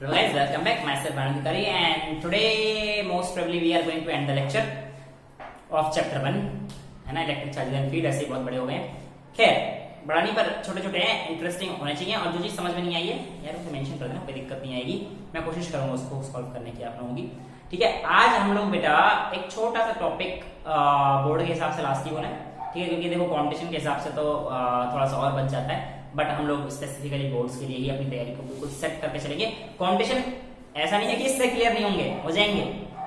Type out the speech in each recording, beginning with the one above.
Hello guys, welcome back. Myself Anand Kari and today most probably we are going to end the lecture of chapter 1 है ना, electric charges and field. ऐसे बहुत बड़े हो गए हैं, खैर बड़ा नहीं पर छोटे छोटे हैं, इंटरेस्टिंग होने चाहिए। और जो चीज समझ में नहीं आई है यार उसे मेंशन कर देना, कोई दिक्कत नहीं आएगी, मैं कोशिश करूंगा उसको सॉल्व करने की आप लोगों की। ठीक है, आज हम लोग बेटा एक छोटा सा टॉपिक बोर्ड के हिसाब से लास्ट ही होना है, ठीक है, क्योंकि देखो कॉम्पिटिशन के हिसाब से तो थोड़ा सा और बच जाता है, बट हम लोग स्पेसिफिकली बोर्ड्स के लिए ही अपनी तैयारी को बिल्कुल सेट करके चलेंगे। कंपटीशन ऐसा नहीं है कि इससे क्लियर नहीं होंगे, हो जाएंगे,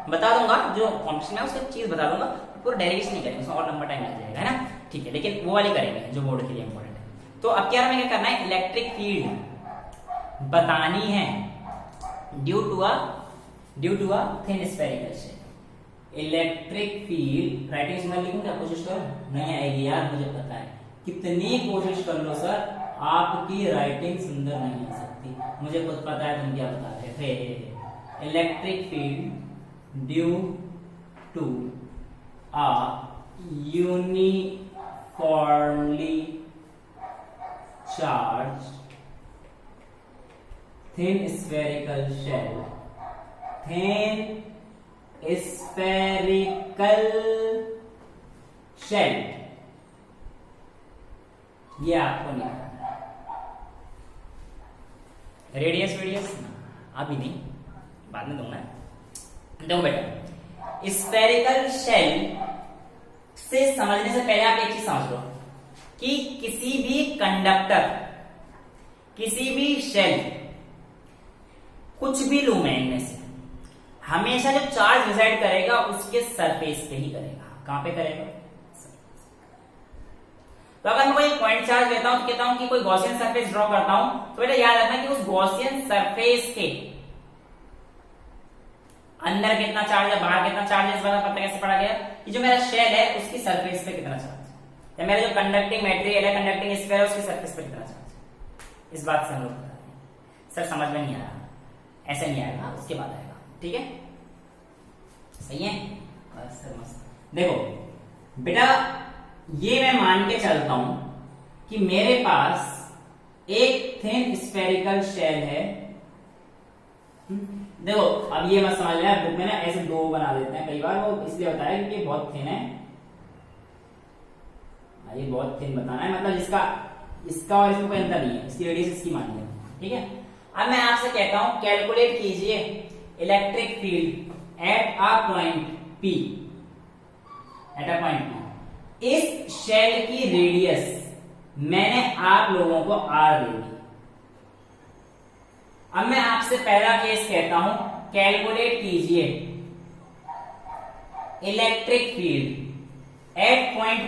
बता दूंगा जो कंपटीशन है उसका चीज बता दूंगा, पूरा डेरिवेशन नहीं करेंगे, उसमें और लंबा टाइम लग जाएगा, है ना। ठीक है, लेकिन वो वाली करेंगे जो बोर्ड के लिए इंपॉर्टेंट है। तो अब क्या हमें क्या करना है, इलेक्ट्रिक फील्ड बतानी है due to a thin spherical shell. Electric field writing signal लिखूंगा, कोशिश करो, नहीं आएगी यार मुझे पता है, कितनी कोशिश कर लो सर आपकी राइटिंग सुंदर नहीं आ सकती, मुझे खुद पता है तुम क्या बता रहे थे। Electric field due to a uniformly charge thin spherical shell, thin spherical shell, ये आपको नहीं करना। रेडियस अभी नहीं, बाद में दूंगा। देखो बेटा, स्फेरिकल शेल से समझने से पहले आप एक चीज समझ लो कि किसी भी कंडक्टर, किसी भी शेल, कुछ भी लू मैं इनमें से, हमेशा जो चार्ज रिसाइड करेगा उसके सरफेस पे ही करेगा। कहां पे करेगा? तो अगर मैं कोई पॉइंट चार्ज लेता हूं तो कहता हूं कि कोई गॉसियन सरफेस ड्रॉ करता हूं, तो बेटा याद रखना कि उस गॉसियन सरफेस के अंदर कितना चार्ज है, बाहर कितना चार्ज है, इस बात का पता कैसे पड़ा गया कि जो मेरा शेल है उसकी सरफेस पे कितना चार्ज है, या मेरा जो कंडक्टिंग मटेरियल है, कंडक्टिंग स्फीयर है, उसकी सरफेस पे कितना चार्ज है। इस बात से हम लोग बता रहे हैं। सर समझ में नहीं आ रहा, ऐसे नहीं आएगा, उसके बाद आएगा, ठीक है, सही है, बस सर मस्त। देखो बेटा, ये मैं मान के चलता हूं कि मेरे पास एक थिन स्फेरिकल शेल है। देखो अब ये मत समझ लेना, बुक में ना ऐसे दो बना देते हैं कई बार, वो इसलिए होता है क्योंकि बहुत थिन है, ये बहुत थिन बताना है, मतलब इसका और इसमें कोई अंतर नहीं है, इसकी रेडियस इसकी मान लिया, ठीक है। अब मैं आपसे कहता हूं कैलकुलेट कीजिए electric field at a point P, at a point P। इस शेल की रेडियस मैंने आप लोगों को R दे दी। अब मैं आपसे पहला केस कहता हूं, कैलकुलेट कीजिए electric field at point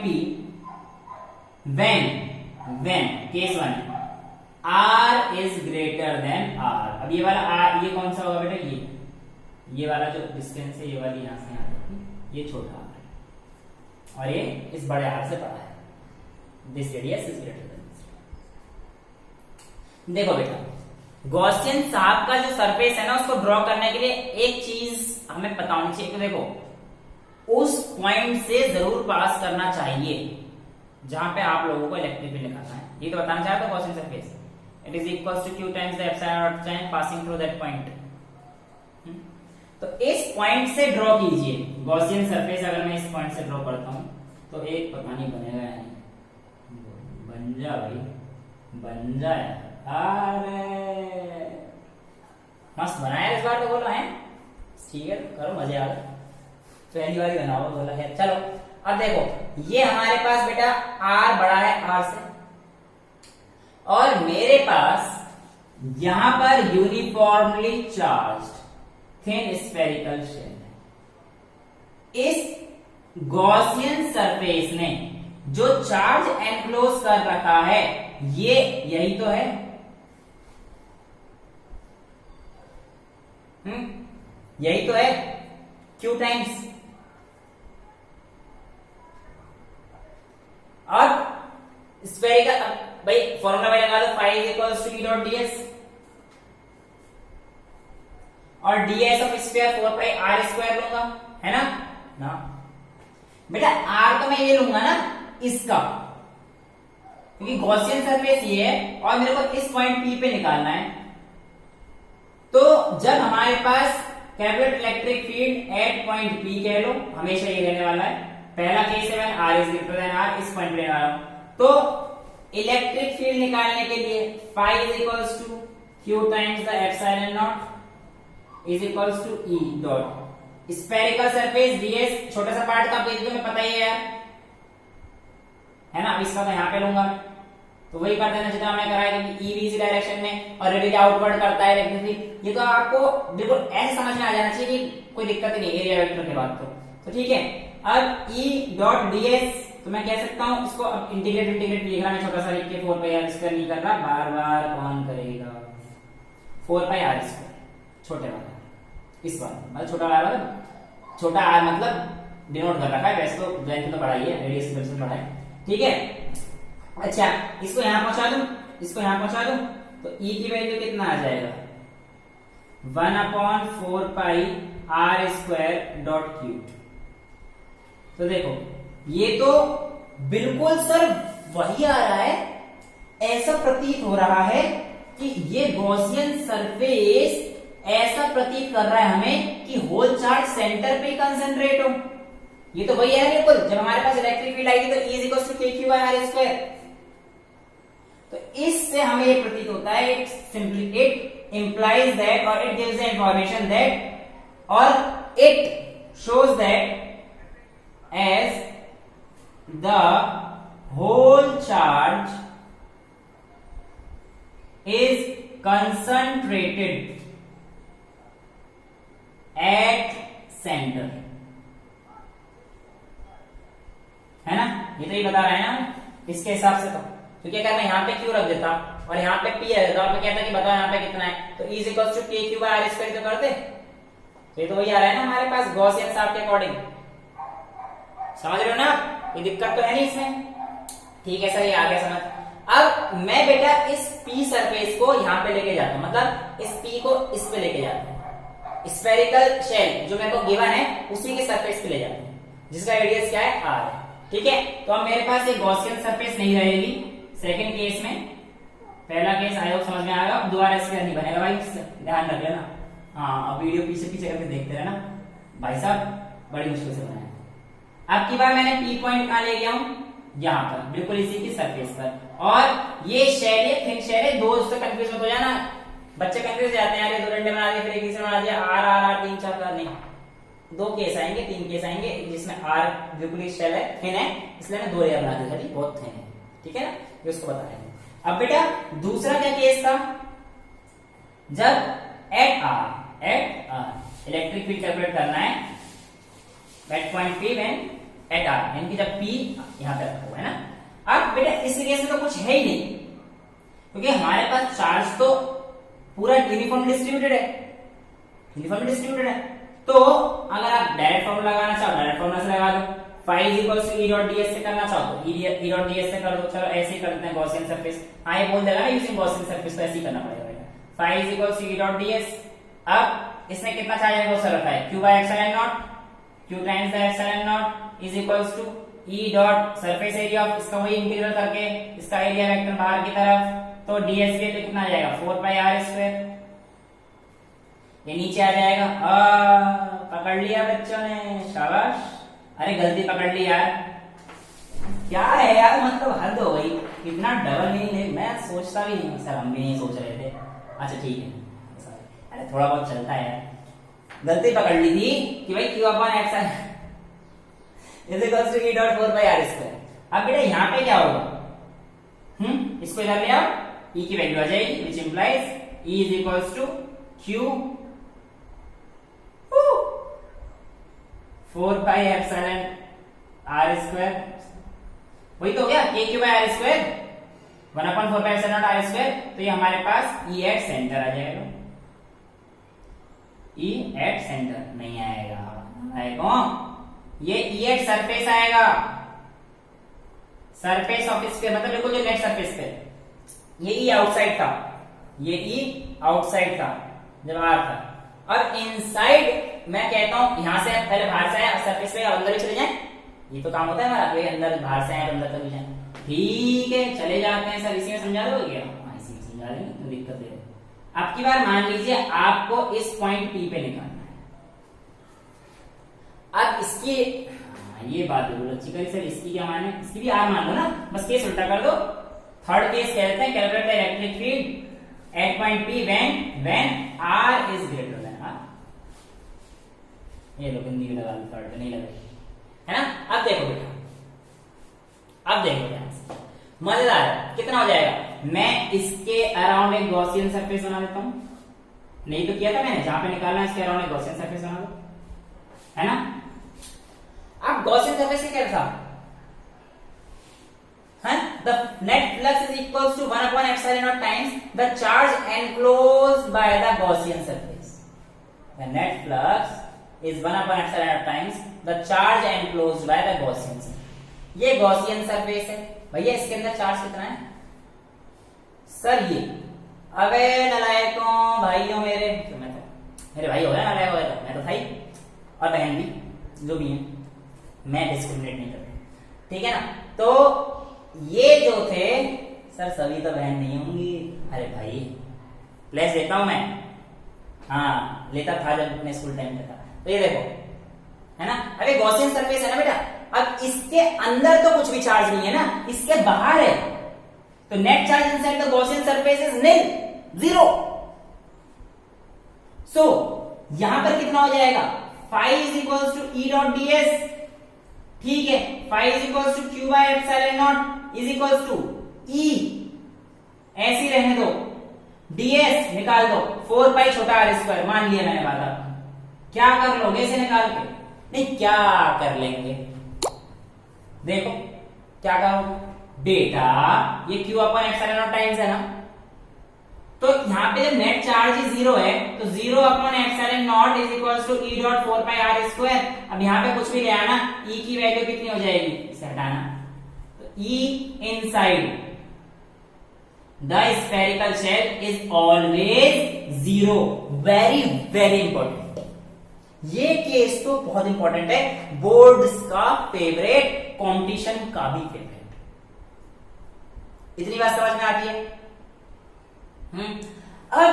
P when case 1 R is greater then R। अब ये वाला R, ये कौन सा होगा बेटा, ये वाला जो डिस्टेंस है, ये वाली यहां से यहां तक, ये छोटा R है और ये इस बड़े R से बड़ा है। This radius is greater then this. देखो बेटा, गॉसियन साहब का जो सरफेस है ना, उसको ड्रॉ करने के लिए एक चीज हमें पता होनी चाहिए कि देखो उस पॉइंट से जरूर पास करना चाहिए जहां पे आप लोगों को इलेक्ट्रिक फील्ड निकालना है। ये तो बताना चाहता हूं, Gaussian surface it is equal to q times the epsilon naught time passing through that point. तो इस पॉइंट से ड्रॉ कीजिए गॉसियन सरफेस। अगर मैं इस पॉइंट से ड्रॉ करता हूं तो एक पता नहीं बनेगा या नहीं, बन जा भाई, बन जा यार, अरे मस्त बनाया इस बार तो, बोलो है ठीक है, करो मजे आ गए, पहली बार बनाओ, बोला है। चलो अब देखो, ये हमारे पास बेटा R बड़ा है R से, और मेरे पास यहां पर uniformly charged thin spherical shell है। इस गॉसियन सरफेस ने जो चार्ज एनक्लोज कर रखा है, ये यही तो है, यही तो है Q टाइम्स, और स्फेरिकल भाई फॉर्मूला में लगा दो, phi is equals to E dot ds, और ds of sphere 4 pi r square लूंगा, है ना बेटा। r तो मैं ये लूंगा ना इसका, क्योंकि गॉसियन सरफेस ये है और मेरे को इस पॉइंट P पे निकालना है, तो जब हमारे पास capital electric field at point P कह लो, हमेशा ये रहने वाला है। पहला केस है when R is greater than R, इस पॉइंट पे रहने वाला हूं। तो इलेक्ट्रिक फील्ड निकालने के लिए phi is equals to Q times the epsilon not is equals to E dot spherical surface DS, छोटा सा पार्ट का पेज में पता ही है यार, है ना। अब इसका तो यहाँ पे लूंगा, तो वही कर देना जितना हमने करा है, क्योंकि ई भी इसी डायरेक्शन में और रेडियली आउटवर्ड करता है इलेक्ट्रिसिटी। ये तो आपको बिल्कुल ऐसे समझ में आ जाना चाहिए कि कोई दिक्कत नहीं एरिया वेक्टर के बाद तो ठीक है। अब ई डॉट डीएस तो मैं कह सकता हूं इसको, अब इंटीग्रेट लिख रहा मैं छोटा सा लिख के 4 पाई आर स्क्वायर नहीं कर रहा, बार बार कौन करेगा 4 पाई आर स्क्वायर छोटे वाला, इस बार मतलब छोटा वाला, छोटा आर मतलब डिनोट कर रखा है, वैसे तो लेंथ तो बड़ा ही है, रेडियस से बड़ा है, ठीक है। अच्छा इसको यहां पहुंचा दूं, इसको यहां पहुंचा दूं, तो ई की वैल्यू कितना आ जाएगा 1/4 पाई आर स्क्वायर डॉट क्यूब। तो देखो ये तो बिल्कुल सर वही आ रहा है, ऐसा प्रतीत हो रहा है कि ये गॉसियन सरफेस ऐसा प्रतीत कर रहा है हमें कि होल चार्ज सेंटर पे कंसंट्रेट हो। ये तो वही है बिल्कुल, जब हमारे पास इलेक्ट्रिक फील्ड आई थी तो E is equal to k Q by are square. तो इससे हमें ये प्रतीत होता है, it simply it implies that और it gives the information that और it shows that as the whole charge is concentrated at centre, है ना। ये तो ही बता रहे हैं ना इसके हिसाब से। तो क्या करना, यहाँ पे क्यू रख देता और यहाँ पे पी रख देता और मैं कहता कि बताओ यहाँ पे कितना है, तो E is equal to k Q by are square तो करते। तो ये तो वही आ रहा है ना हमारे पास गॉसियन साहब के अकॉर्डिंग, समझ रहे हो ना आप, कोई दिक्कत तो है नहीं इसमें, ठीक है सर ये आ गया समझ। अब मैं बेटा इस पी सरफेस को यहाँ पे लेके जाता हूँ, मतलब इस पी को इस पे लेके जाता हूँ, स्फेरिकल शेल जो मेरे को गिवन है उसी के सरफेस पे ले जाते हैं, जिसका रेडियस क्या है आर है, ठीक है। तो अब मेरे पास ये गॉसियन सरफेस नहीं रहेगी सेकंड केस में। पहला केस आई होप समझ में आएगा, दोबारा स्क्वायर नहीं बनेगा भाई, ध्यान रख लेना। हाँ अब वीडियो पीछे पीछे करके देखते रहना भाई साहब, बड़ी मुश्किल से बनाया। अब की बार मैंने पी पॉइंट कहां ले गया हूं, यहाँ पर बिल्कुल इसी की सरफेस पर, और ये शेल ये थिन शेल है, दो उससे कंफ्यूज मत हो जाना, बच्चे कंफ्यूज जाते हैं यार, ये दो डंडे बना दिए फिर एक तीसरा बना दिया, आर आर आर 3 4 का नहीं, 2 केस आएंगे 3 केस आएंगे जिसमें आर बिल्कुल शेल है थिन है, इसलिए मैं 2 लेयर बना दी, बहुत थिन है, ठीक है ना, ये उसको बताएंगे। अब बेटा दूसरा क्या केस था, जब at R electric field calculate करना है at point P when at R, यानी कि जब पी यहां पे रखा हुआ है ना। अब बेटा इस केस में तो कुछ है ही नहीं, क्योंकि हमारे पास चार्ज तो पूरा यूनिफॉर्म डिस्ट्रीब्यूटेड है, यूनिफॉर्म डिस्ट्रीब्यूटेड है। तो अगर आप डायरेक्ट फॉर्मूला लगाना चाहो डायरेक्ट फॉर्मूला से लगा दो, phi is equal to E dot DS से करना चाहो तो ई डॉट डीएस से कर दो, चलो ऐसे ही करते हैं गॉसियन सरफेस, हाँ ये बोल देगा ना यूजिंग गॉसियन सरफेस, तो ऐसे ही करना पड़ेगा बेटा, phi is equal to E dot DS. अब इसमें कितना चार्ज है वो सर रखा है Q by epsilon naught, Q times the epsilon not is equals to E dot surface area of, इसका वही इंटीग्रल करके इसका एरिया वेक्टर बाहर की तरफ, तो डीएस के लिए कितना आ जाएगा 4 पाई आर स्क्वायर, ये नीचे आ जाएगा। पकड़ लिया बच्चों ने, शाबाश, अरे गलती पकड़ ली यार, क्या है यार, मतलब हद हो गई, इतना डबल नहीं, मैं सोचता भी नहीं सर, हम भी नहीं सोच रहे थे, अच्छा ठीक है, अरे थोड़ा बहुत चलता है यार, गलती पकड़ ली थी कि भाई Q upon X is equals to E dot 4 pi R square. अब बेटा यहाँ पे क्या होगा, इसको इधर ले आओ, ई की वैल्यू आ जाएगी which implies E is equals to Q 4 pi epsilon R square, वही तो हो गया के Q by are square 1/4 pi epsilon R square. तो ये हमारे पास ई एट सेंटर आ जाएगा, ई एट सेंटर नहीं आएगा, ये ई एट सरफेस आएगा, सरफेस ऑफ स्फीयर मतलब बिल्कुल जो नेट सरफेस पे, ये ई आउटसाइड था, ये ई आउटसाइड था जब आर था, और इनसाइड मैं कहता हूं यहां से पहले बाहर से आए सरफेस पे अंदर ही चले जाए, ये तो काम होता है हमारा, ये अंदर बाहर से आए तो अंदर चले जाए, ठीक है चले जाते हैं सर, इसी में समझा दोगे क्या, हाँ इसी में समझा देंगे, तो दिक्कत है। आपकी बार मान लीजिए आपको इस पॉइंट P पे निकालना है। अब इसकी ये बात बिल्कुल अच्छी करी सर, इसकी क्या मान है, इसकी भी R मान लो ना, बस केस उल्टा कर दो। थर्ड केस कहते हैं calculate the electric field at point P when R is greater then R। ये लो हिंदी में लगा लो, थर्ड नहीं लगा, है ना। अब देखो बेटा, अब देखो ध्यान से, मजेदार है। कितना हो जाएगा, मैं इसके अराउंड एक गॉसियन सरफेस बना देता हूं, नहीं तो किया था मैंने, जहां पे निकालना है इसके अराउंड एक गॉसियन सरफेस बना दो, है ना। अब गॉसियन सरफेस क्या था, the net flux is equals to 1 upon epsilon naught times the charge enclosed by the Gaussian surface. The net flux is 1 upon epsilon naught times the charge enclosed by the Gaussian surface. ये Gaussian surface है भैया, इसके अंदर charge कितना है sir, ये अबे नलायकों भाइयों मेरे, तो मैं तो मेरे भाई हो गया नलायक, हो तो मैं तो भाई और बहन भी जो भी है, मैं डिस्क्रिमिनेट नहीं करता, ठीक है ना। तो ये जो थे सर सभी तो बहन नहीं होंगी, अरे भाई प्लेस देता हूं मैं, हाँ लेता था जब अपने स्कूल टाइम पे था। तो ये देखो है ना, अरे गॉसियन सरफेस है ना बेटा, अब इसके अंदर तो कुछ भी चार्ज नहीं है ना, इसके बाहर है, तो net charge inside the Gaussian surface is nil, zero. So यहां पर कितना हो जाएगा, phi is equals to E dot d s, ठीक है, phi is equals to q by epsilon not is equals to E, ऐसे ही रहने दो, ds निकाल दो, 4 पाई छोटा r स्क्वायर, मान लिया मैंने बात आपकी। क्या कर लोगे इसे निकाल के, नहीं क्या कर लेंगे, देखो क्या करोगे बेटा, ये q upon epsilon not times है ना, तो यहां पे जब नेट चार्ज जीरो है तो 0 upon epsilon not is equals to E dot 4 pi r square. अब यहां पे कुछ भी ले आना, e की वैल्यू कितनी हो जाएगी, इसे हटाना, E inside the spherical shell is always zero, very very important। ये केस तो बहुत इंपॉर्टेंट है, बोर्ड्स का फेवरेट, कंपटीशन का भी फेवरेट। इतनी बात समझ में आती है। अब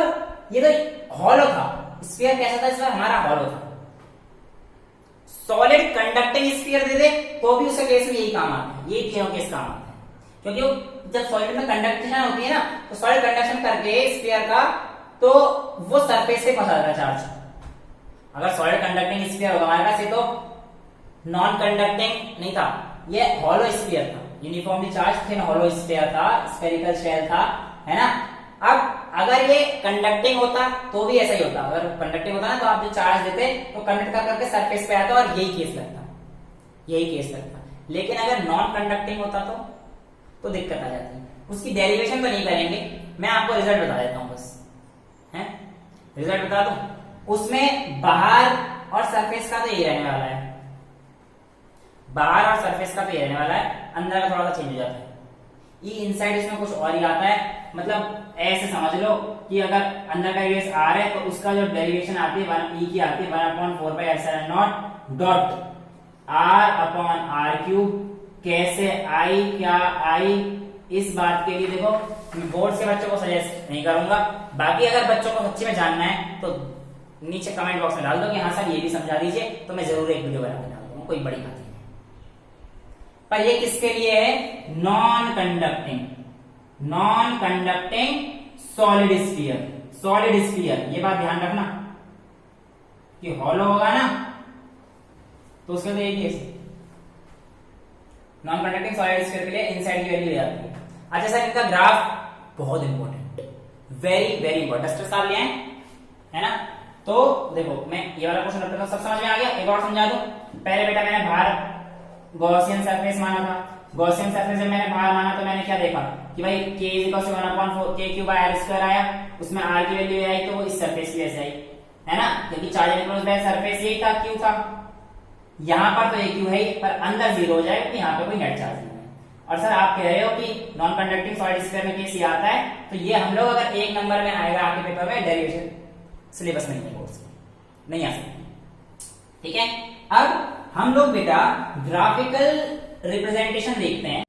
ये तो हॉलो था, स्फीयर कैसा था, इस बार हमारा हॉलो था। सॉलिड कंडक्टिंग स्फीयर दे दे तो भी उसका केस में यही काम आता है, ये केस काम आता है, क्योंकि वो जब सॉलिड में कंडक्शन होती है ना, तो सॉलिड कंडक्शन करके स्फीयर का, तो वो सरफेस से फंसा जाता है चार्ज। अगर सॉलिड कंडक्टिंग स्फीयर होगा हमारे पास, ये तो नॉन कंडक्टिंग नहीं था, ये हॉलो स्फीयर था, uniformly charge thin hollow sphere था, स्फेरिकल शेल था, है ना। अब अगर ये कंडक्टिंग होता तो भी ऐसा ही होता, अगर कंडक्टिंग होता ना तो आप जो चार्ज देते तो कंडक्ट कर करके सरफेस पे आता और यही केस लगता, यही केस लगता। लेकिन अगर नॉन कंडक्टिंग होता तो दिक्कत आ जाती है। उसकी डेरिवेशन तो नहीं करेंगे, मैं आपको रिजल्ट बता देता हूं बस, है रिजल्ट बता दूं। उसमें बाहर और सरफेस का तो यही रहने वाला है, बाहर और सरफेस का तो यही रहने वाला है, अंदर का थोड़ा सा चेंज हो जाता है। ई इनसाइड इसमें कुछ और ही आता है, मतलब ऐसे समझ लो कि अगर अंदर का रेडियस r है तो उसका जो डेरिवेशन आती है ई की आती है 1/4 pi epsilon not dot r upon r cube. कैसे आई, क्या आई, इस बात के लिए देखो मैं बोर्ड से बच्चों को सजेस्ट नहीं करूंगा, बाकी अगर बच्चों को सच्ची में जानना है तो नीचे कमेंट बॉक्स में डाल दो कि हाँ सर ये भी समझा दीजिए, तो मैं जरूर एक वीडियो बना के डाल दूंगा, कोई बड़ी बात नहीं। पर ये किसके लिए है, non conducting, non conducting solid sphere, solid sphere, ये बात ध्यान रखना कि हॉलो होगा ना तो उसके लिए case non conducting solid sphere के लिए इनसाइड की वैल्यू आती है। अच्छा सर इनका ग्राफ बहुत important, very very important, duster साहब ले आए, है ना। तो देखो मैं ये वाला क्वेश्चन रखता हूं, सब समझ में आ गया, एक और समझा दो। पहले बेटा मैंने बाहर गॉसियन सरफेस माना था, गॉसियन सरफेस जब मैंने बाहर माना तो मैंने क्या देखा कि भाई k = 1/4 k cube by r square आया, उसमें r की वैल्यू आई तो वो इस सरफेस की वैसे आई, है ना, क्योंकि चार्ज एनक्लोज्ड बाय सरफेस यही था, q था। यहां पर तो ये q है ही, पर अंदर जीरो हो जाएगा क्योंकि यहाँ पे कोई नेट चार्ज नहीं है। और सर आप कह रहे हो कि नॉन कंडक्टिंग सॉलिड स्फीयर में केस ये आता है, तो ये हम लोग अगर एक नंबर में आएगा आपके पेपर में, डेरिवेशन सिलेबस में नहीं है, बोर्ड नहीं आ सकती, ठीक है। अब हम लोग बेटा ग्राफिकल रिप्रेजेंटेशन देखते हैं।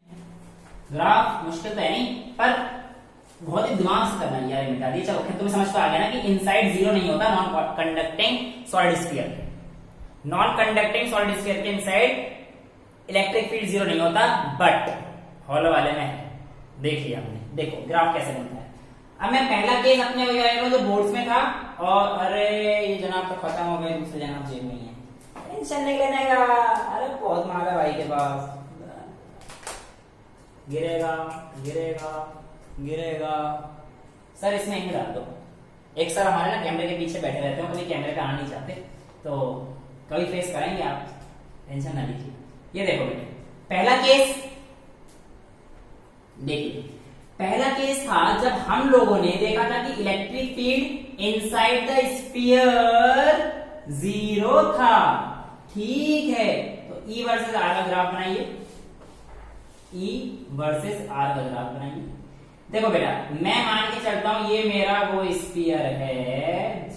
ग्राफ मुश्किल तो है नहीं, पर बहुत ही दिमाग से करना है यार, ये मिटा दिए। चलो फिर तुम्हें समझ तो आ गया ना कि इनसाइड जीरो नहीं होता non conducting solid sphere. Non conducting solid sphere के इनसाइड इलेक्ट्रिक फील्ड जीरो नहीं होता, बट हॉलो वाले में है। देख लिया हमने, देखो ग्राफ कैसे बनता है। अब मैं पहला केस अपने जो बोर्ड्स में था, और अरे ये जनाब तो खत्म हो गए, दूसरे जनाब जेब में ही है, टेंशन नहीं लेने का। अरे बहुत माल है भाई के पास, गिरेगा गिरेगा गिरेगा। सर इसमें ही डाल दो। एक सर हमारे ना कैमरे के पीछे बैठे रहते हैं, कभी कैमरे पे आना नहीं चाहते, तो कभी फेस करेंगे आप, टेंशन ना लीजिए। ये देखो बेटे, पहला केस देखिए, पहला केस था जब हम लोगों ने देखा था कि electric field inside the sphere zero था। ठीक है, तो ई वर्सेस आर का ग्राफ बनाइए, ई वर्सेस आर का ग्राफ बनाइए। देखो बेटा, मैं मान के चलता हूं ये मेरा वो स्फीयर है,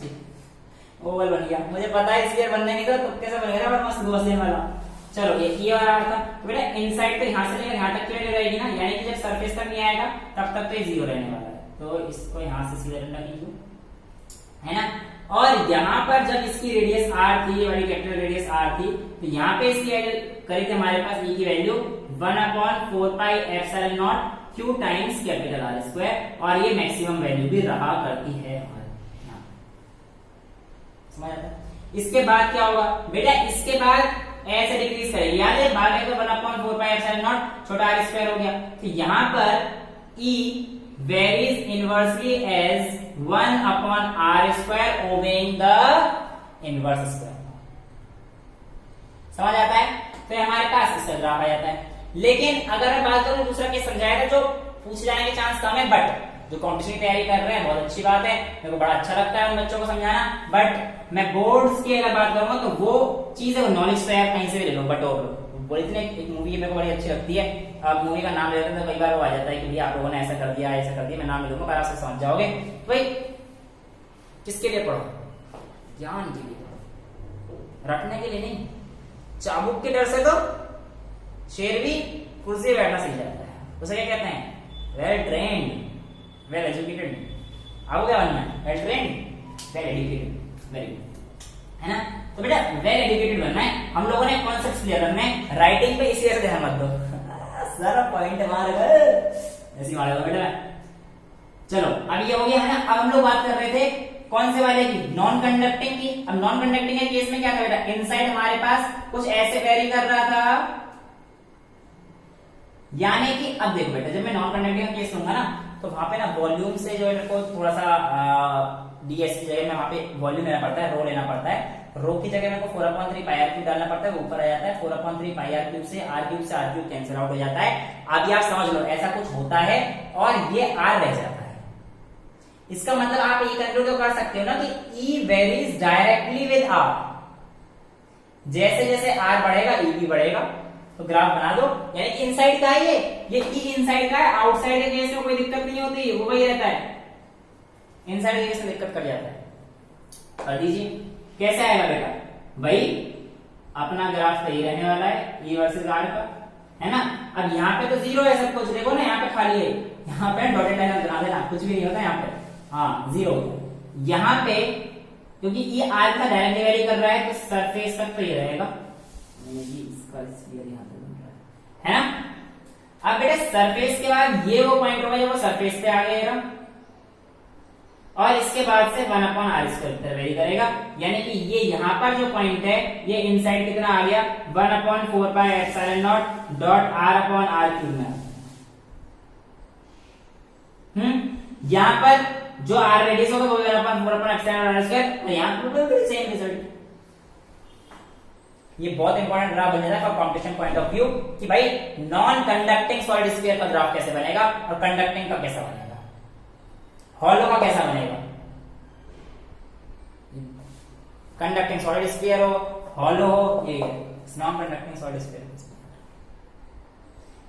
ओवल बन गया। मुझे पता है स्फीयर बनने नहीं था, तो कैसे बनेगा बड़ा मस्त घोंसले वाला। चलो ये ई और आर था, तो बेटा इनसाइड तो यहां से लेकर यहां तक की वैल्यू रहेगी ना, यानी कि जब सरफेस तक नहीं आएगा तब तक तो ये जीरो रहने वाला है, तो इसको यहां से सीधा रखना कीजिए, है ना। और यहाँ पर जब इसकी रेडियस आर थी, ये वाली कैपिटल रेडियस आर थी, तो यहाँ पे इसकी वैल्यू करी थी हमारे पास ई की value 1/4 pi epsilon naught Q times capital R square, और ये मैक्सिमम वैल्यू भी रहा करती है हमारे यहाँ। समझ आता है? इसके बाद क्या होगा बेटा, इसके बाद ऐसे डिक्रीज करेंगे, याद है भागे तो 1/4 पाई एप्सिलॉन नॉट छोटा आर स्क्वायर हो गया। तो यहाँ पर E varies inversely as 1/r square obeying the inverse square. समझ आता है? तो हमारे पास इसका ग्राफ आ जाता है। लेकिन अगर मैं बात करूं दूसरा केस समझाएगा जो पूछ जाने के चांस कम है, बट जो कॉम्पिटिशन की तैयारी कर रहे हैं बहुत अच्छी बात है, मेरे को बड़ा अच्छा लगता है उन बच्चों को समझाना। बट मैं बोर्ड्स की अगर बात करूंगा तो वो चीज है, वो नॉलेज तो यार कहीं से भी ले लो, बटोर बोली थी ना एक मूवी मेरे को बड़ी अच्छी लगती है, आप मूवी का नाम ले लेते हैं तो कई बार वो आ जाता है कि भैया आप लोगों ने ऐसा कर दिया ऐसा कर दिया, मैं नाम ले लूंगा, आप समझ जाओगे। भाई किसके लिए पढ़ो? ज्ञान के लिए पढ़ो, रटने के लिए नहीं। चाबुक के डर से तो शेर भी कुर्सी पे बैठना सीख जाता है। उसे क्या कहते हैं? Well trained, well educated. आपको क्या बनना है? Well trained, well educated, very good, है ना। तो बेटा वेल एजुकेटेड बनना है, हम लोगों ने कॉन्सेप्ट्स क्लियर करने हैं। राइटिंग पे इसी तरह से ध्यान मत दो, सारा पॉइंट मार गए ऐसी मारेगा बेटा। चलो अब ये हो गया है ना। अब हम लोग बात कर रहे थे कौन से वाले की? नॉन कंडक्टिंग की। अब नॉन कंडक्टिंग के केस में क्या था बेटा, इनसाइड हमारे पास कुछ ऐसे वेरी कर रहा था, यानी कि अब देखो बेटा जब मैं नॉन कंडक्टिंग का केस लूंगा ना तो वहां पे ना वॉल्यूम से जो है मेरे को थोड़ा सा डीएस की जगह में वहां पे वॉल्यूम लेना पड़ता है, रो लेना पड़ता है। रो की जगह मेरे को 4/3 पाई आर क्यूब डालना पड़ता है, वो ऊपर आ जाता है 4/3 पाई आर क्यूब से आर क्यूब कैंसिल आउट हो जाता है। अब ये आप समझ लो ऐसा कुछ होता है और ये आर रह जाता है। इसका मतलब आप ये कंक्लूड कर सकते हो ना कि ई वेरीज डायरेक्टली विद आर, जैसे जैसे आर बढ़ेगा ई भी बढ़ेगा। तो ग्राफ बना दो, यानी इनसाइड का है ये ई इनसाइड का है, आउटसाइड के केस में कोई दिक्कत नहीं होती, वो वही रहता है। इनसाइड के केस में दिक्कत कर जाता है। कर दीजिए, कैसे आएगा बेटा? भाई अपना ग्राफ तो ये रहने वाला है ई वर्सेस आर का, है ना। अब यहाँ पे तो जीरो है सब कुछ, देखो ना यहाँ पे खाली है, यहाँ पे डॉटेड लाइन बना देना, कुछ भी नहीं होता यहाँ पे, हाँ जीरो। यहाँ पे क्योंकि ये आर का डायरेक्टली वेरी कर रहा है तो सरफेस तक तो ये रहेगा, है ना। अब बेटे सरफेस के बाद ये वो पॉइंट होगा जब वो सरफेस पे आ गएगा, और इसके बाद से 1/r² वेरी करेगा, यानी कि ये यहाँ पर जो पॉइंट है ये इनसाइड कितना आ गया 1/4 pi epsilon not dot r/r³ में। यहाँ पर जो r रेडियस होगा वो 1/4 एप्सिलॉन r², तो यहाँ पर सेम रिजल्ट। ये बहुत इंपॉर्टेंट ग्राफ बन जाता है for competition point of view कि भाई नॉन कंडक्टिंग सॉलिड स्फीयर का ग्राफ कैसे बनेगा और कंडक्टिंग का कैसा बनेगा, हॉलो का कैसा बनेगा। कंडक्टिंग सॉलिड स्फीयर हो, हॉलो हो, ये नॉन कंडक्टिंग सॉलिड स्फीयर।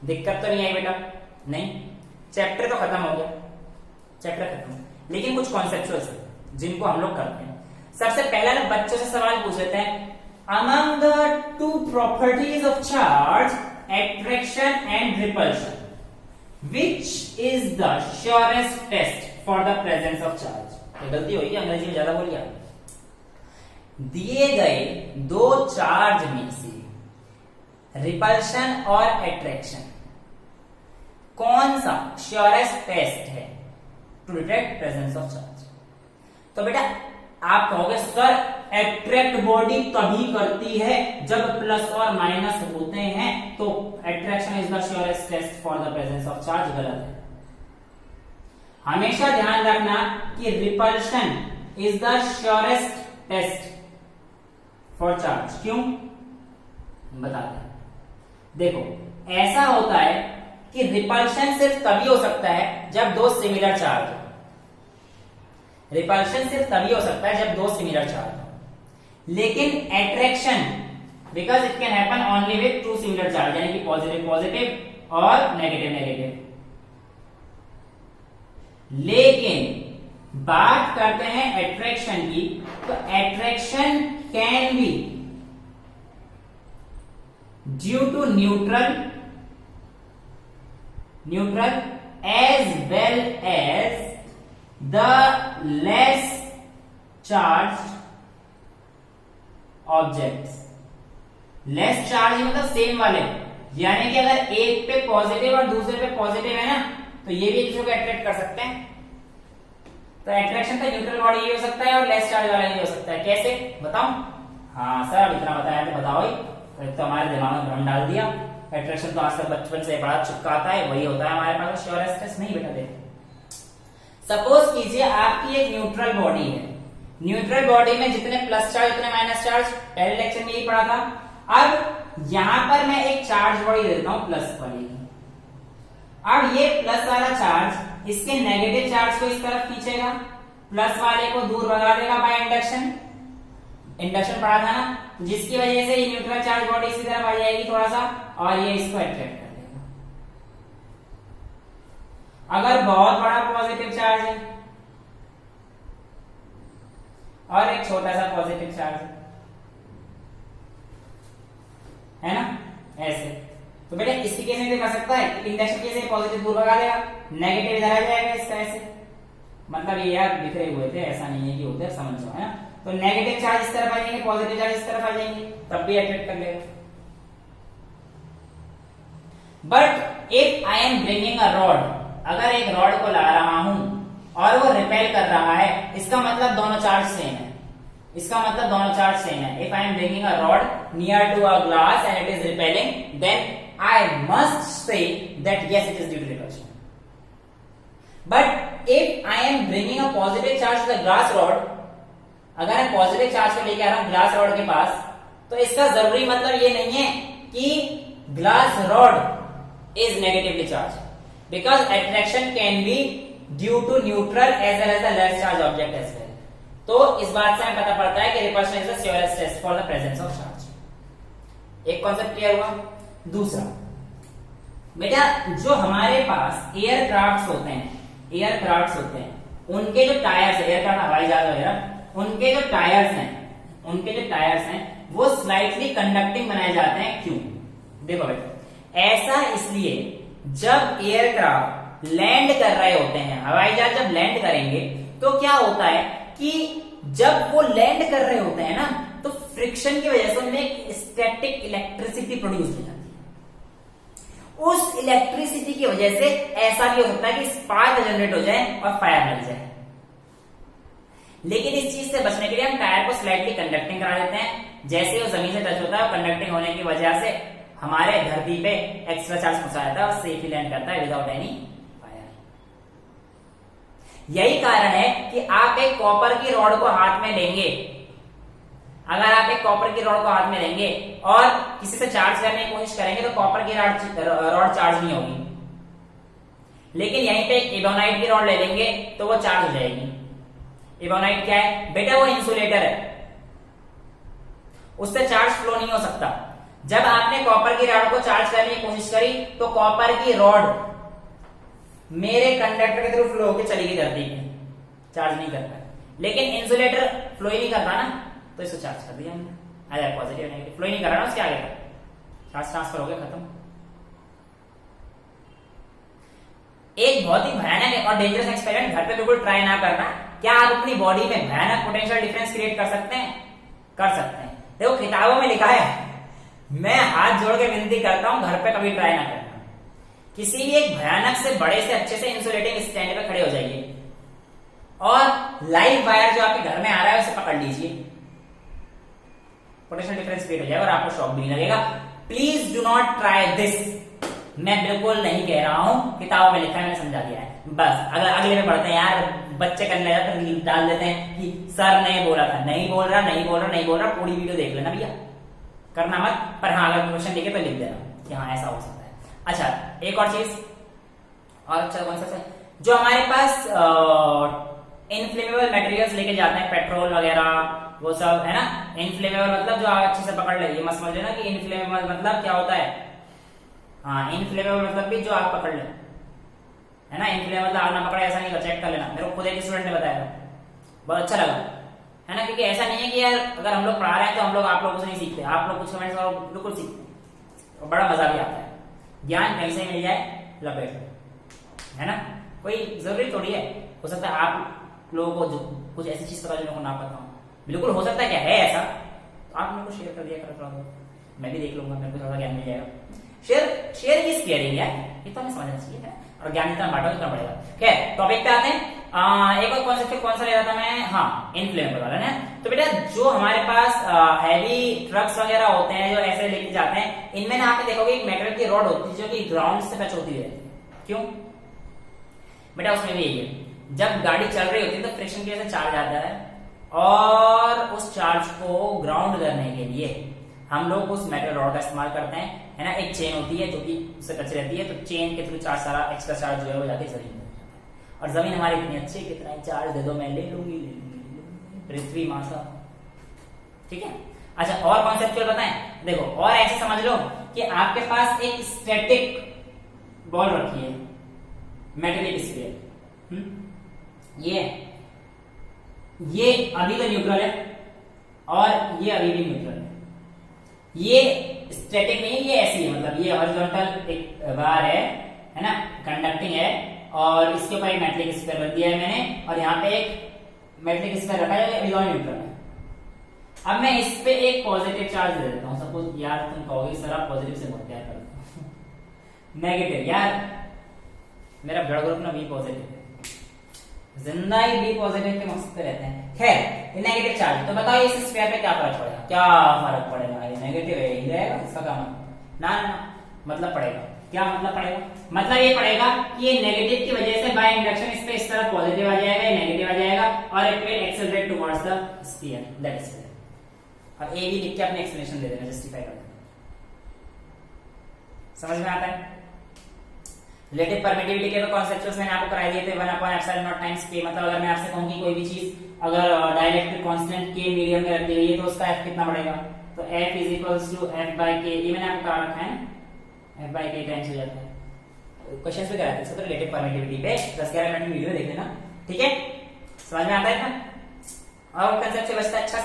दिक्कत तो नहीं आई बेटा? नहीं, चैप्टर तो खत्म हो गया, चैप्टर खत्म, लेकिन कुछ कॉन्सेप्चुअल्स जिनको हम लोग करते हैं। सबसे पहला ना बच्चों से सवाल पूछ लेते हैं, among the two properties of charge, attraction and repulsion, which is the surest test for the presence of charge. गलती होगी, अंग्रेजी में ज्यादा बोल गया। दिए गए दो चार्ज में से रिपल्शन और अट्रैक्शन कौन सा श्योरेस्ट टेस्ट है to detect presence of charge. तो बेटा आप कहोगे सर अट्रैक्ट बॉडी तभी करती है जब प्लस और माइनस होते हैं, तो attraction is the surest test for the presence of charge. गलत है। हमेशा ध्यान रखना कि repulsion is the surest test for charge. क्यों बताते हैं। देखो ऐसा होता है कि रिपल्शन सिर्फ तभी हो सकता है जब दो सिमिलर चार्ज हो। रिपल्शन सिर्फ तभी हो सकता है जब दो सिमिलर चार्ज हो, लेकिन attraction because it can happen only with two similar charge, यानी कि पॉजिटिव पॉजिटिव और नेगेटिव नेगेटिव। लेकिन बात करते हैं अट्रैक्शन की, तो attraction can be due to neutral as well as the less charged objects। Less charge मतलब सेम वाले, यानी कि अगर एक पे पॉजिटिव और दूसरे पे पॉजिटिव है ना, तो ये भी एक दूसरे को अट्रैक्ट कर सकते हैं। तो अट्रैक्शन तो न्यूट्रल बॉडी ये हो सकता है और लेस चार्ज वाला ये हो सकता है। कैसे बताऊं? हाँ सर अब इतना बताया तो बताओ ही, तो हमारे दिमाग में भ्रम डाल दिया। अट्रैक्शन तो आज तक बचपन से बड़ा चिपका आता है, वही होता है हमारे पास। श्योरेस्ट टेस्ट नहीं बेटा। देखो सपोज कीजिए आपकी एक न्यूट्रल बॉडी है। न्यूट्रल बॉडी में जितने प्लस चार्ज उतने माइनस चार्ज, पहले लेक्चर में यही पढ़ा था। अब यहां पर मैं एक चार्ज बॉडी देता हूं प्लस वाली। अब ये प्लस वाला चार्ज इसके नेगेटिव चार्ज को इस तरफ खींचेगा, प्लस वाले को दूर भगा देगा बाय इंडक्शन। इंडक्शन पढ़ा था ना, जिसकी वजह से ये न्यूट्रल चार्ज बॉडी इसी तरफ आ जाएगी थोड़ा सा, और ये इसको अट्रैक्ट कर देगा। अगर बहुत बड़ा पॉजिटिव चार्ज है और एक छोटा सा पॉजिटिव चार्ज है ना, ऐसे, तो बेटा इसी केस में भी कर सकता है। इंडक्शन केस में पॉजिटिव दूर भगा देगा, नेगेटिव इधर आ जाएगा इसका ऐसे। मतलब ये यार बिखरे हुए थे, ऐसा नहीं है कि होते, समझ जाओ है ना। तो नेगेटिव चार्ज इस तरफ आ जाएंगे, पॉजिटिव चार्ज इस तरफ आ जाएंगे, तब भी अट्रैक्ट कर लेगा। But if I am bringing a rod, अगर एक रॉड को ला रहा हूं और वो रिपेल कर रहा है, इसका मतलब दोनों चार्ज सेम है। इसका मतलब दोनों चार्ज सेम है। If I am bringing a rod near to a glass and it is repelling, then I must say that yes it is due to repulsion. But if I am bringing a positive charge to the glass rod, अगर मैं positive charge को लेकर आ रहा हूं glass rod के पास, तो इसका जरूरी मतलब ये नहीं है कि glass rod is negatively charge, because attraction can be due to neutral as well as the less charge object as well. तो इस बात से हमें पता पड़ता है कि repulsion is the surest test for the presence of charge. एक कॉन्सेप्ट क्लियर हुआ। दूसरा बेटा, जो हमारे पास एयरक्राफ्ट होते हैं, उनके जो टायर्स है, एयरक्राफ्ट हवाई जहाज वगैरह, उनके जो टायर्स हैं वो स्लाइटली कंडक्टिंग बनाए जाते हैं। क्यों? देखो बेटा, ऐसा इसलिए जब एयरक्राफ्ट लैंड कर रहे होते हैं, हवाई जहाज जब लैंड करेंगे, तो क्या होता है कि जब वो लैंड कर रहे होते हैं ना, तो फ्रिक्शन की वजह से उनमें स्टैटिक इलेक्ट्रिसिटी प्रोड्यूस हो जाती है। उस इलेक्ट्रिसिटी की वजह से ऐसा भी हो सकता है कि स्पार्क जनरेट हो जाए और फायर लग जाए। लेकिन इस चीज से बचने के लिए हम टायर को स्लाइटली कंडक्टिंग करा देते हैं। जैसे वो जमीन से टच होता है, कंडक्टिंग होने की वजह से हमारे धरती पे एक्स्ट्रा चार्ज पहुंचा जाता है और सेफली लैंड करता है विदाउट एनी फायर। यही कारण है कि आप एक कॉपर की रॉड को हाथ में लेंगे, अगर आप एक कॉपर की रॉड को हाथ में लेंगे और किसी से चार्ज करने की कोशिश करेंगे, तो कॉपर की रॉड चार्ज नहीं होगी। लेकिन यहीं पे एक इबोनाइट की रॉड ले लेंगे तो वो चार्ज हो जाएगी। इबोनाइट क्या है बेटा? वो इंसुलेटर है, उससे चार्ज फ्लो नहीं हो सकता। जब आपने कॉपर की रॉड को चार्ज करने की कोशिश करी, तो कॉपर की रॉड मेरे कंडक्टर के थ्रू फ्लो होकर चली गई धरती पे, चार्ज नहीं करता। लेकिन इंसुलेटर फ्लो ही नहीं कर रहा ना, तो इसको चार्ज कर दिया हमने। पॉजिटिव नेगेटिव फ्लो ही नहीं कर रहा ना, उसके आगे चार्ज ट्रांसफर हो गया, खत्म। एक बहुत ही भयानक और डेंजरस एक्सपेरिमेंट घर पे बिल्कुल ट्राई ना करना। क्या आप अपनी बॉडी में भयानक पोटेंशियल डिफरेंस क्रिएट कर सकते हैं? कर सकते हैं। देखो किताबों में लिखा है, मैं हाथ जोड़ के विनती करता हूं घर पे कभी ट्राई ना करना। किसी भी एक भयानक से बड़े से अच्छे से इंसुलेटिंग स्टैंड पे खड़े हो जाइए और लाइव वायर जो आपके घर में आ रहा है उसे पकड़ लीजिए, पोटेंशियल डिफरेंस क्रिएट हो जाएगा और आपको शॉक भी नहीं लगेगा। Please do not try this. मैं बिल्कुल नहीं कह रहा हूं, किताबों में लिखा है, मैंने समझा दिया है। बस अगर अगले में पढ़ते हैं यार, बच्चे करने लगा तो डाल देते हैं कि सर ने बोला था, नहीं बोल रहा, नहीं बोल रहा, नहीं बोल रहा, पूरी वीडियो देख लेना भैया, करना मत। पर हाँ अगर क्वेश्चन लिखे तो लिख देना कि हाँ ऐसा हो सकता है। अच्छा एक और चीज, और अच्छा कौन सा जो हमारे पास इनफ्लेमेबल मटेरियल्स लेके जाते हैं, पेट्रोल वगैरह वो सब है ना। इनफ्लेमेबल मतलब जो आग अच्छे से पकड़ ले, ये मत समझ लेना कि इनफ्लेमेबल मतलब क्या होता है। हाँ इनफ्लेमेबल मतलब भी जो आग पकड़ ले, है ना। इनफ्लेमेबल मतलब आग ना पकड़े ऐसा नहीं कर, चेक कर लेना, मेरे को खुद एक स्टूडेंट ने बताया था, बहुत अच्छा लगा, है ना। क्योंकि ऐसा नहीं है कि यार अगर हम लोग पढ़ा रहे हैं तो हम लोग आप लोगों से नहीं सीखते, आप लोग कुछ कमेंट्स और बिल्कुल सीखते हैं और बड़ा मजा भी आता है। ज्ञान कहीं से मिल जाए लपेट, है ना, कोई जरूरी थोड़ी है। हो सकता है आप लोगों को जो कुछ ऐसी चीज पता जो मेरे को ना पता हो, बिल्कुल हो सकता है, क्या है ऐसा, तो आप मेरे को शेयर कर दिया करो थोड़ा बहुत, मैं भी देख लूंगा, मेरे को थोड़ा ज्ञान मिल जाएगा। शेयर इज केयरिंग है, ये तो हमें समझना चाहिए है, और ज्ञान जितना बांटो उतना बढ़ेगा। खैर टॉपिक पे आते हैं। एक और कॉन्सेप्ट कौन सा ले रहा था मैं, हाँ इनफ्लेमेबल वाला ना। तो बेटा जो हमारे पास हैवी ट्रक्स वगैरह होते हैं जो ऐसे लेके जाते हैं, इनमें ना आप देखोगे एक मेटल की रॉड होती है जो कि ग्राउंड से टच होती रहती है। क्यों बेटा? उसमें भी यही है, जब गाड़ी चल रही होती है तो फ्रिक्शन की वजह से चार्ज आता है, और उस चार्ज को ग्राउंड करने के लिए हम लोग उस मेटल रॉड का इस्तेमाल करते हैं, है ना। एक चेन होती है जो कि उससे टच रहती है, तो चेन के थ्रू चार्ज, सारा एक्स्ट्रा चार्ज जो है वो जाके जमीन में, और जमीन हमारी इतनी अच्छी, कितना चार्ज दे दो मैं ले लूंगी, पृथ्वी मासा, ठीक है। अच्छा और कॉन्सेप्चुअल बताएं, देखो और ऐसे समझ लो कि आपके पास एक स्टैटिक बॉल रखी है, मेटेलिक स्फीयर, ये अभी तो न्यूट्रल है और ये अभी भी न्यूट्रल है। ये स्टैटिक नहीं है, ये ऐसी है, मतलब ये हॉरिजॉन्टल एक बार है ना, कंडक्टिंग है, और इसके ऊपर एक मेटलिक स्फीयर रख दिया है मैंने, और यहाँ पे एक मेटलिक स्फीयर रखा है, अभी न्यूट्रल है। अब मैं इस पे एक पॉजिटिव चार्ज दे देता हूँ, सपोज यार तुम कहोगे सर आप पॉजिटिव से बहुत प्यार करते हो नेगेटिव, यार मेरा ब्लड ग्रुप ना बी पॉजिटिव है, जिंदा ही बी पॉजिटिव के मकसद पे रहते हैं। खैर ये नेगेटिव चार्ज, तो बताओ इस स्फीयर पे क्या फर्क पड़ेगा? क्या फर्क पड़ेगा? ये नेगेटिव है, ही रहेगा इसका काम ना ना, मतलब पड़ेगा, क्या मतलब पड़ेगा? मतलब ये पड़ेगा कि ये नेगेटिव की वजह से बाय इंडक्शन इस पे इस तरफ पॉजिटिव आ जाएगा, ये नेगेटिव आ जाएगा, और it will accelerate towards the sphere, that is. अब ए भी लिख के अपने एक्सप्लेनेशन दे देना, जस्टिफाई कर देना, समझ में आता है। रिलेटिव परमिटिविटी के तो कॉन्सेप्ट्स मैंने आपको कराई दिए थे, 1/ε0 टाइम्स के। मतलब अगर मैं आपसे कहूं कि कोई भी चीज अगर डाइलेक्ट्रिक कांस्टेंट के मीडियम में रखी हुई है तो उसका f कितना बढ़ेगा, तो f is equals to f/k, ये मैंने आपको करा रखा है ना, f/k टाइम्स हो जाता है। क्वेश्चंस भी कराते हैं तो रिलेटिव परमिटिविटी पे 10-11 मिनट की वीडियो देख लेना, ठीक है, समझ में आता है ना। और कंसेप्ट से बचता है अच्छा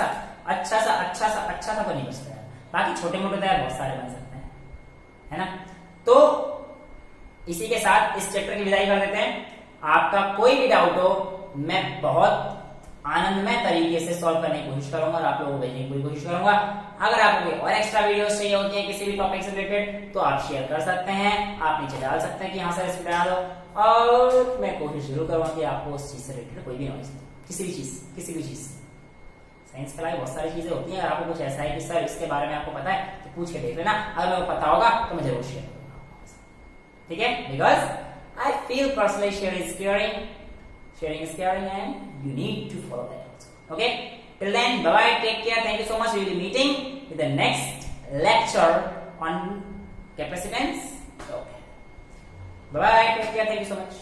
सा तो नहीं बचता है, बाकी छोटे मोटे तो यार बहुत सारे बन सकते हैं, है ना। तो इसी के साथ इस चैप्टर की विदाई कर देते हैं। आपका कोई भी डाउट हो मैं बहुत आनंदमय तरीके से सॉल्व करने की कोशिश करूंगा और आप लोगों को भेजने की पूरी कोशिश करूंगा। अगर आपको कोई और एक्स्ट्रा वीडियोस चाहिए होती है किसी भी टॉपिक से रिलेटेड तो आप शेयर कर सकते हैं, आप नीचे डाल सकते हैं कि हाँ सर इसको डाल दो, और मैं कोशिश जरूर करूंगा कि आपको उस चीज से रिलेटेड कोई भी नॉलेज, किसी भी चीज साइंस के अलावा बहुत सारी चीजें होती हैं। अगर आपको कुछ ऐसा है कि सर इसके बारे में आपको पता है तो पूछ के देख लेना, अगर मेरे को पता होगा तो मैं जरूर शेयर करूंगा, ठीक है। Because I feel personally sharing is caring and you need to follow that also. Okay, till then bye bye, take care, thank you so much. We will be meeting with the next lecture on capacitance. Okay, bye bye, take care, thank you so much.